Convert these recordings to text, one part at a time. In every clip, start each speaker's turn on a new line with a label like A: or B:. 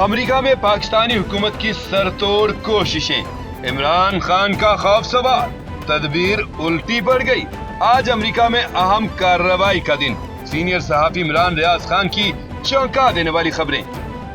A: America में पाकिस्तानी हुकूमत की सरतोड़ कोशिशें, इमरान खान का खौफ सवार, तदबीर उल्टी पड़ गई। आज अमेरिका में अहम कार्रवाई का दिन। सीनियर सहाफी इमरान रियाज खान की चौंका देने वाली खबरें।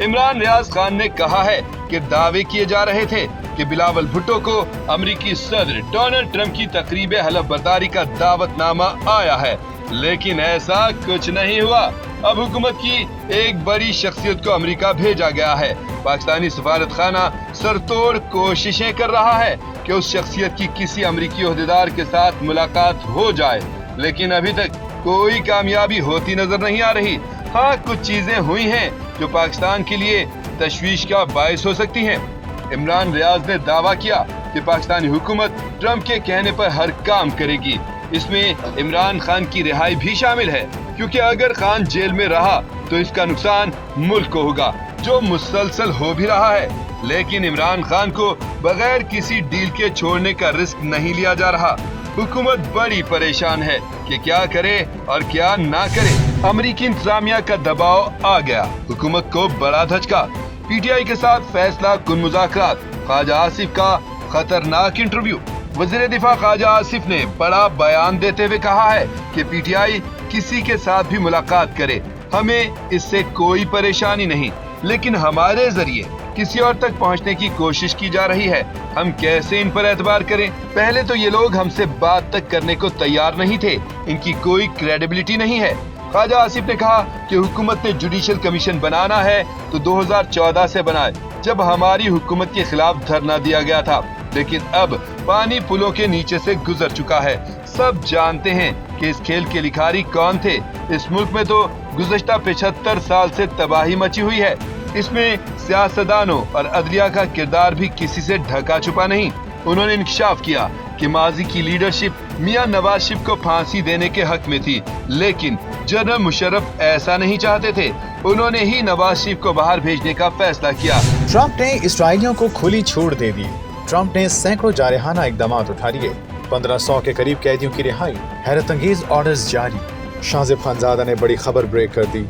A: इमरान रियाज खान ने कहा है कि दावे किए जा रहे थे कि बिलावल भुट्टो को अमेरिकी सदर डोनाल्ड ट्रंप की तकरीब हलफ बर्दारी का दावतनामा आया है, लेकिन ऐसा कुछ नहीं हुआ। अब हुकूमत की एक बड़ी शख्सियत को अमेरिका भेजा गया है। पाकिस्तानी सफारत खाना सरतोड़ कोशिशें कर रहा है कि उस शख्सियत की किसी अमेरिकी ओहदेदार के साथ मुलाकात हो जाए, लेकिन अभी तक कोई कामयाबी होती नजर नहीं आ रही। हाँ, कुछ चीजें हुई हैं जो पाकिस्तान के लिए तशवीश का बायस हो सकती हैं। इमरान रियाज ने दावा किया कि पाकिस्तानी हुकूमत ट्रंप के कहने पर हर काम करेगी। इसमें इमरान खान की रिहाई भी शामिल है, क्योंकि अगर खान जेल में रहा तो इसका नुकसान मुल्क को होगा, जो मुसलसल हो भी रहा है। लेकिन इमरान खान को बगैर किसी डील के छोड़ने का रिस्क नहीं लिया जा रहा। हुकूमत बड़ी परेशान है कि क्या करे और क्या ना करे। अमेरिकी इंतजामिया का दबाव आ गया, हुकूमत को बड़ा धचका। पीटीआई के साथ फैसला कुन मुज़ाकरात, ख्वाजा आसिफ का खतरनाक इंटरव्यू। वज़ीर दिफा ख्वाजा आसिफ ने बड़ा बयान देते हुए कहा है कि पीटीआई किसी के साथ भी मुलाकात करे, हमें इससे कोई परेशानी नहीं, लेकिन हमारे जरिए किसी और तक पहुंचने की कोशिश की जा रही है। हम कैसे इन पर एतबार करें? पहले तो ये लोग हमसे बात तक करने को तैयार नहीं थे, इनकी कोई क्रेडिबिलिटी नहीं है। ख्वाजा आसिफ ने कहा कि हुकूमत ने जुडिशल कमीशन बनाना है तो 2014 से बनाए, जब हमारी हुकूमत के खिलाफ धरना दिया गया था, लेकिन अब पानी पुलों के नीचे से गुजर चुका है। सब जानते हैं कि इस खेल के लिखारी कौन थे। इस मुल्क में तो गुज़श्ता 75 साल से तबाही मची हुई है। इसमें सियासतदानों और अदलिया का किरदार भी किसी से ढका छुपा नहीं। उन्होंने इंकशाफ किया कि माजी की लीडरशिप मियां नवाज शरीफ को फांसी देने के हक में थी, लेकिन जनरल मुशर्रफ ऐसा नहीं चाहते थे। उन्होंने ही नवाज शरीफ को बाहर भेजने का फैसला किया।
B: ट्रंप ने इसराइलियों को खुली छूट दे दी। ट्रंप ने सैकड़ों जारहाना इकदाम उठा लिए। 1500 के करीब कैदियों की रिहाई, हैरत अंगेज ऑर्डर्स जारी। शाहजेब खानजादा ने बड़ी खबर ब्रेक कर दी,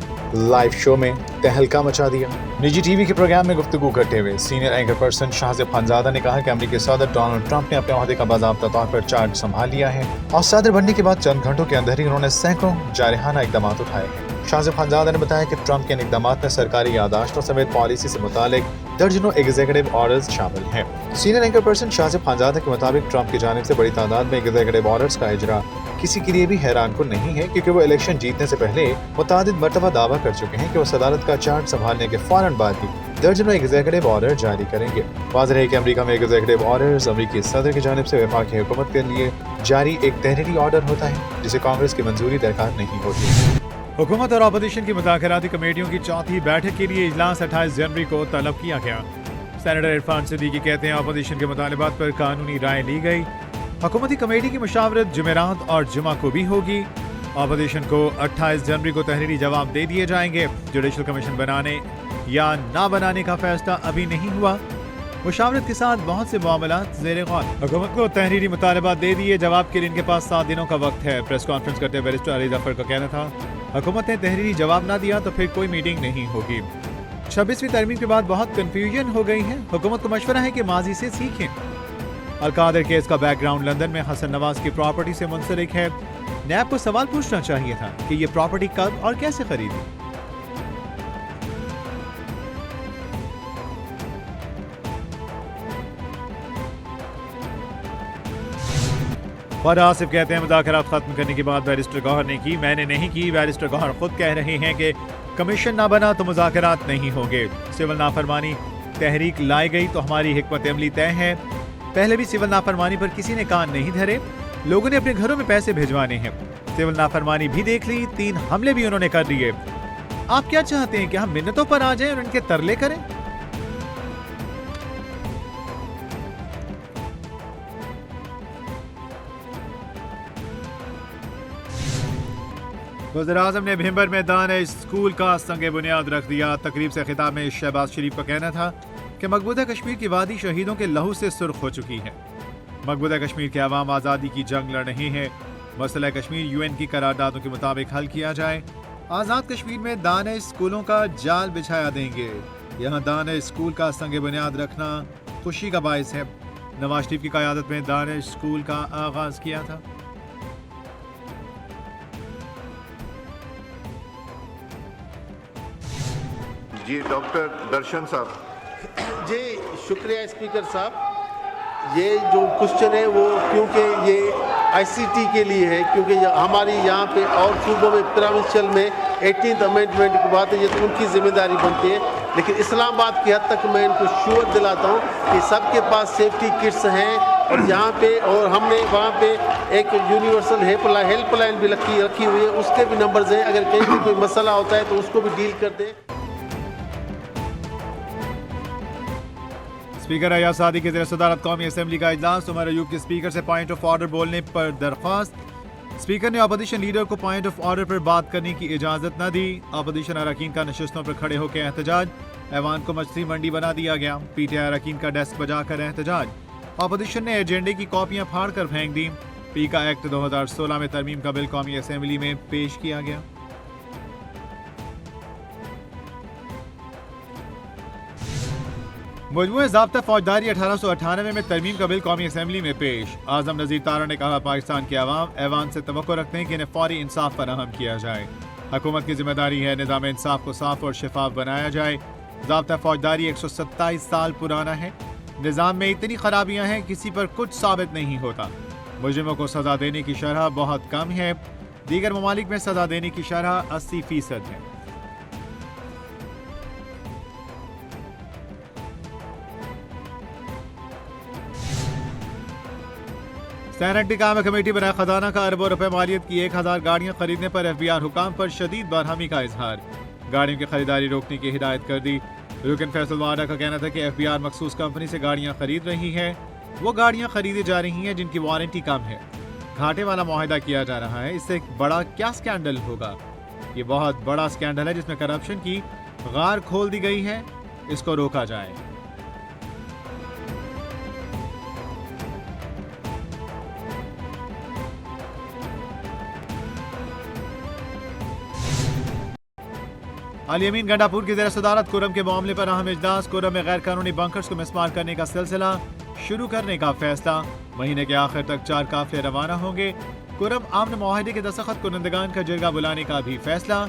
B: लाइव शो में तहलका मचा दिया। निजी टीवी के प्रोग्राम में गुफ्तगू करते हुए senior anchor person Shahzeb Khanzada ने कहा कि अमेरिकी सदर डोनाल्ड ट्रंप ने अपने ओहदे का बाज़ाब्ता तौर पर चार्ज संभाल लिया है और सदर बनने के बाद चंद घंटों के अंदर ही उन्होंने सैकड़ों जारहाना इकदाम उठाए हैं। शाहजेब खानजादा ने बताया कि ट्रंप के इन इकदामात में सरकारी यादाश्तों समेत पॉलिसी से मुतालिक दर्जनों एग्जीक्यूटिव ऑर्डर्स शामिल हैं। Senior anchor person Shahzeb Khanzada के मुताबिक ट्रंप की जानिब से बड़ी तादाद में एग्जीक्यूटिव ऑर्डर्स का इजरा किसी के लिए भी हैरान कुन नहीं है, क्योंकि वो इलेक्शन जीतने से पहले मुतादिद मरतबा दावा कर चुके हैं कि वो सदारत का चार्ज संभालने के फौरन बाद ही दर्जनों एग्जीक्यूटिव ऑर्डर जारी करेंगे। वाज़ेह है कि अमेरिका में एग्जीक्यूटिव ऑर्डर्स अमेरिकी सदर की जानिब से वफाकी हुकूमत के लिए जारी एक तहरीरी ऑर्डर होता है, जिसे कांग्रेस की मंजूरी दरकार नहीं होती।
C: हुकूमत और अपोजिशन की मुज़ाकराती कमेटियों की चौथी बैठक के लिए इजलास 28 जनवरी को तलब किया गया। सेनेटर इरफान सिद्दीकी कहते हैं अपोजिशन के मुतालिबात पर कानूनी राय ली गई। हुकूमती कमेटी की मुशावरत जुमेरात और जुमा को भी होगी। अपोजिशन को 28 जनवरी को तहरीरी जवाब दे दिए जाएंगे। जुडिशल कमीशन बनाने या ना बनाने का फैसला अभी नहीं हुआ। मुशावरत के साथ बहुत से मामलात ज़ेर गौर। हुकूमत को तहरीरी मुतालबात दे दिए, जवाब के लिए इनके पास 7 दिनों का वक्त है। प्रेस कॉन्फ्रेंस करते बैरिस्टर अली जफर का कहना था, हुकूमत ने तहरीरी जवाब ना दिया तो फिर कोई मीटिंग नहीं होगी। 26वीं तरमीम के बाद बहुत कंफ्यूजन हो गई है। हुकूमत को मशवरा है कि माजी से सीखें। अलकादर केस का बैकग्राउंड लंदन में हसन नवाज की प्रॉपर्टी से मुंसलिक है। नैब को सवाल पूछना चाहिए था कि ये प्रॉपर्टी कब और कैसे खरीदी। ख्वाजा आसिफ कहते हैं मुज़ाकरात खत्म करने की बात बैरिस्टर गौहर ने की, मैंने नहीं की। बैरिस्टर गौहर खुद कह रहे हैं कि कमीशन ना बना तो मुज़ाकरात नहीं होंगे। सिविल नाफरमानी तहरीक लाई गई तो हमारी हिकमत अमली तय है। पहले भी सिविल नाफरमानी पर किसी ने कान नहीं धरे, लोगों ने अपने घरों में पैसे भिजवाने हैं। सिविल नाफरमानी भी देख ली, 3 हमले भी उन्होंने कर दिए। आप क्या चाहते हैं कि हम मिन्नतों पर आ जाएं और उनके तरले करें? वज़ीर-ए-आज़म ने भिंबर में दानिश स्कूल का संगे बुनियाद रख दिया। तकरीब से खिताब में शहबाज शरीफ का कहना था कि मकबूजा कश्मीर की वादी शहीदों के लहू से सुर्ख हो चुकी है। मकबूजा कश्मीर के अवाम आज़ादी की जंग लड़ रहे हैं। मसला कश्मीर यूएन की करारदादों के मुताबिक हल किया जाए। आज़ाद कश्मीर में दानिश स्कूलों का जाल बिछाया देंगे। यहाँ दानिश स्कूल का संग बुनियाद रखना खुशी का बायस है। नवाज शरीफ की क़यादत में दानिश स्कूल का आगाज किया था।
D: जी डॉक्टर दर्शन साहब।
E: जी शुक्रिया स्पीकर साहब। ये जो क्वेश्चन है वो क्योंकि ये आईसीटी के लिए है, क्योंकि हमारी यहाँ पे और सूबों में प्रोविंशियल में 18th अमेंडमेंट की बात है, ये तो उनकी जिम्मेदारी बनती है। लेकिन इस्लामाबाद की हद तक मैं इनको श्योर दिलाता हूँ कि सबके पास सेफ्टी किट्स हैं और यहाँ पे, और हमने वहाँ पे एक यूनिवर्सल हेल्पलाइन भी रखी हुई है, उसके भी नंबर्स हैं। अगर कहीं भी कोई मसला होता है तो उसको भी डील कर दें।
C: स्पीकर अयाज सादी की ज़ेर-ए-सदारत कौमी असेंबली का इजलास। उमर अयूब के स्पीकर से पॉइंट ऑफ ऑर्डर बोलने पर दरख्वास्त। स्पीकर ने अपोजिशन लीडर को पॉइंट ऑफ ऑर्डर पर बात करने की इजाजत न दी। अपोजिशन अरकान का नशिस्तों पर खड़े होकर एहतजाज। ऐवान को मछली मंडी बना दिया गया। पीटीआई अरकान का डेस्क बजाकर एहतजाज। अपोजिशन ने एजेंडे की कॉपियां फाड़ कर फेंक दी। पीका एक्ट 2016 में तरमीम का बिल कौमी असेंबली में पेश किया गया। मजमूए ज़ाब्ता फौजदारी 1898 में तरमीम का बिल कौमी असेंबली में पेश। आजम नज़ीर तारा ने कहा, पाकिस्तान के अवाम ऐवान से तवक्को रखते हैं कि इन्हें फौरी इंसाफ फराहम किया जाए। हुकूमत की जिम्मेदारी है निज़ाम इंसाफ को साफ और शफाफ बनाया जाए। ज़ाब्ता फौजदारी 127 साल पुराना है। निज़ाम में इतनी खराबियां हैं किसी पर कुछ साबित नहीं होता। मुजरिमों को सजा देने की शरह बहुत कम है। दीगर ममालिक में सजा देने की शरह 80% है। सेनेट ने काम कमेटी बनाए खजाना का अरबों रुपए मालियत की 1000 गाड़ियां खरीदने पर एफबीआर हुकाम पर शदीद बरहमी का इजहार। गाड़ियों की खरीदारी रोकने की हिदायत कर दी। रुकन फैसल वाडा का कहना था कि एफबीआर मखसूस कंपनी से गाड़ियां खरीद रही है। वो गाड़ियां खरीदी जा रही हैं जिनकी वारंटी कम है। घाटे वाला मुआहदा किया जा रहा है। इससे बड़ा क्या स्कैंडल होगा? ये बहुत बड़ा स्कैंडल है जिसमें करप्शन की गार खोल दी गई है। इसको रोका जाए। अल-यमीन गंडापुर की ज़ेर सदारत कुरम के मामले पर अहम इजलास। कुरम में गैर कानूनी बंकर्स को मिसमार करने का सिलसिला शुरू करने का फैसला। महीने के आखिर तक 4 काफिले रवाना होंगे। कुरम आमन मुआहदे के दस्तखत कुनंदगान का जिरगा बुलाने का भी फैसला।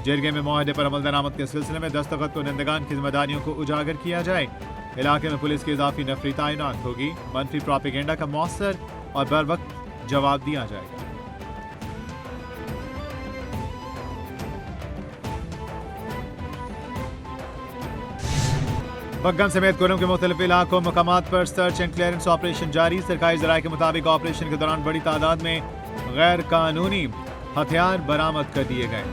C: जिरगे में मुआहदे पर अमल दरामद के सिलसिले में दस्तखत कुनंदगान की जिम्मेदारियों को उजागर किया जाए। इलाके में पुलिस की इजाफी नफरी तैनात होगी। मनफी प्रोपेगेंडा का मौसर और बर वक्त जवाब दिया जाएगा। बग्गम समेत कुरम के मुख्तलिफ इलाकों मकामात पर सर्च एंड क्लियरेंस ऑपरेशन जारी। सरकारी जराये के मुताबिक ऑपरेशन के दौरान बड़ी तादाद में गैर कानूनी हथियार बरामद कर दिए गए।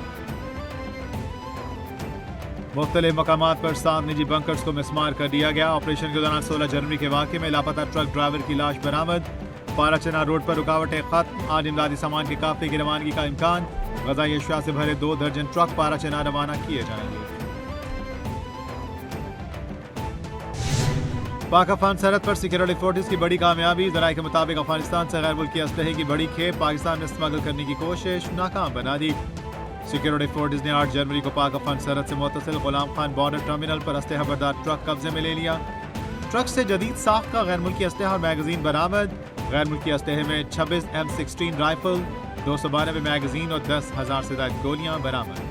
C: मुख्तलिफ मकामात पर 7 निजी बंकर्स को मिसमार कर दिया गया। ऑपरेशन के दौरान 16 जनवरी के वाक़े में लापता ट्रक ड्राइवर की लाश बरामद। पाराचना रोड पर रुकावटें खत्म। आज इमदादी सामान के काफिले की रवानगी का इम्कान। ग़ज़ाई अशिया से भरे 2 दर्जन ट्रक पाराचना रवाना किए जाएंगे। पाक अफगान सरहद पर सिक्योरिटी फोर्सेस की बड़ी कामयाबी। ज़राए के मुताबिक अफगानिस्तान से गैर मुल्की असलहे की बड़ी खेप पाकिस्तान में स्मगल करने की कोशिश नाकाम बना दी। सिक्योरिटी फोर्सेस ने 8 जनवरी को पाक अफगान सरहद से मुतसिल गुलाम खान बॉर्डर टर्मिनल पर असलहा बरदार ट्रक कब्जे में ले लिया। ट्रक से जदीद साख का गैर मुल्की असलहा और मैगजीन बरामद। गैर मुल्की असलहे में 26 M16 राइफल, 292 मैगजीन और 10,000 से ज्यादा गोलियां बरामद।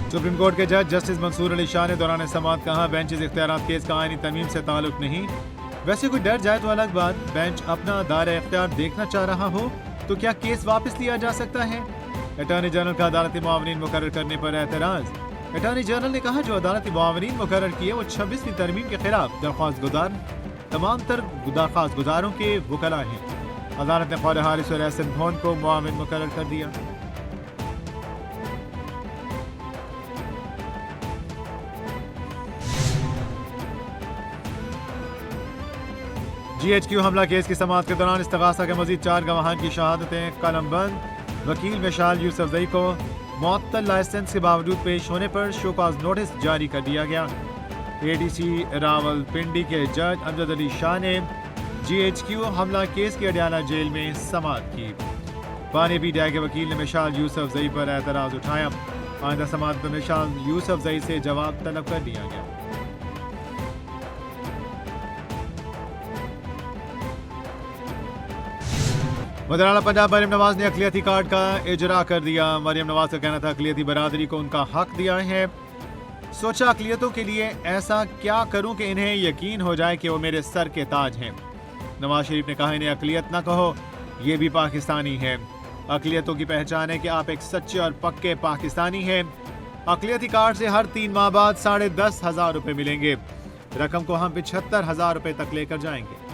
C: सुप्रीम कोर्ट के जज जस्टिस मंसूर अली शाह ने दौरान समाअत कहा, बेंचेस इख्तियारात केस का आईनी तरमीम से ताल्लुक नहीं। वैसे कोई डर जाए तो अलग बात, बेंच अपना दायरा इख्तियार देखना चाह रहा हो तो क्या केस वापस लिया जा सकता है? अटॉर्नी जनरल का अदालती मुआवनीन मुकर्रर करने पर एतराज। अटॉर्नी जनरल ने कहा, जो अदालती मुआवनीन मुकर्रर किए वो 26वीं तरमीम के खिलाफ दरख्वास्त गुजार तमाम तर दरख्वास्त गुजारों के वकला हैं। अदालत ने ख्वाजा हारिस और एहसन भोन को मुआविन मुकर्रर कर दिया। GHQ हमला केस की समाअत के दौरान इस्तगासा के मजीद 4 गवाहान की शहादतें कलमबंद। वकील मिशाल यूसुफजई को मुअत्तल लाइसेंस के बावजूद पेश होने पर शो कॉज नोटिस जारी कर दिया गया। ADC रावलपिंडी के जज अमजद अली शाह ने GHQ हमला केस की अडयाला जेल में समाअत की। पानी पी डे के वकील ने मिशाल यूसुफजई पर एतराज उठाया। आइंदा समाअत पर मिशाल यूसुफजई से जवाब तलब कर लिया गया। वज़ीर-ए-आला पंजाब मरियम नवाज ने अक़लियती कार्ड का इजरा कर दिया। मरियम नवाज का कहना था अक़लियती बरादरी को उनका हक दिया है। सोचा अक़लियतों के लिए ऐसा क्या करूं कि इन्हें यकीन हो जाए कि वो मेरे सर के ताज हैं। नवाज शरीफ ने कहा इन्हें अक़लियत ना कहो, ये भी पाकिस्तानी है। अक़लियतों की पहचान है कि आप एक सच्चे और पक्के पाकिस्तानी हैं। अक़लियती कार्ड से हर 3 माह बाद 10,500 रुपये मिलेंगे। रकम को हम 75,000 रुपये तक लेकर जाएंगे।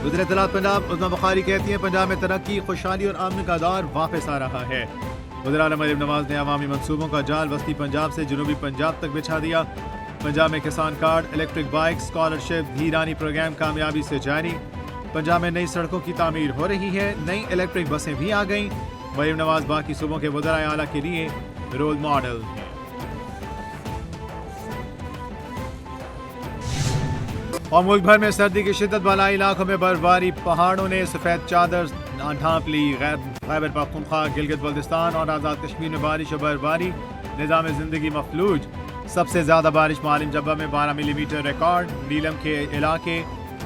C: वज़ीर इत्तलात पंजाब उज़्मा बुखारी कहती हैं पंजाब में तरक्की, खुशहाली और अमन का दौर वापस आ रहा है। वज़ीर-ए-आला मरियम नवाज ने अवामी मंसूबों का जाल वस्ती पंजाब से जनूबी पंजाब तक बिछा दिया। पंजाब में किसान कार्ड, इलेक्ट्रिक बाइक, स्कॉलरशिप, धीरानी प्रोग्राम कामयाबी से जारी। पंजाब में नई सड़कों की तामीर हो रही है, नई इलेक्ट्रिक बसें भी आ गईं। मरियम नवाज बाकी सूबों के वज़ीर आला के लिए रोल मॉडल हैं। और मुल्क भर में सर्दी की शिद्दत वाला इलाकों में बर्फबारी, पहाड़ों ने सफ़ेद चादर ढांप ली। खैबर पख्तूनख्वा, गिलगित बल्तिस्तान और आज़ाद कश्मीर में बारिश और बर्फबारी, निज़ाम ज़िंदगी मफलूज। सबसे ज़्यादा बारिश मालिम जब्बा में 12 मिलीमीटर रिकॉर्ड। नीलम के इलाके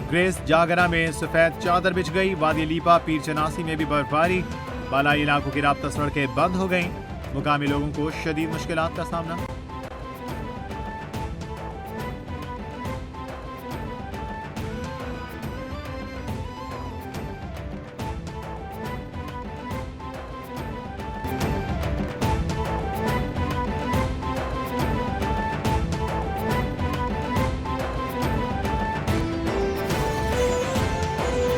C: ग्रेस जागरा में सफ़ेद चादर बिछ गई। वादी लीपा, पीर चनासी में भी बर्फबारी। बालाई इलाकों की राब्ता सड़कें बंद हो गईं। मुकामी लोगों को शदीद मुश्किलात का सामना।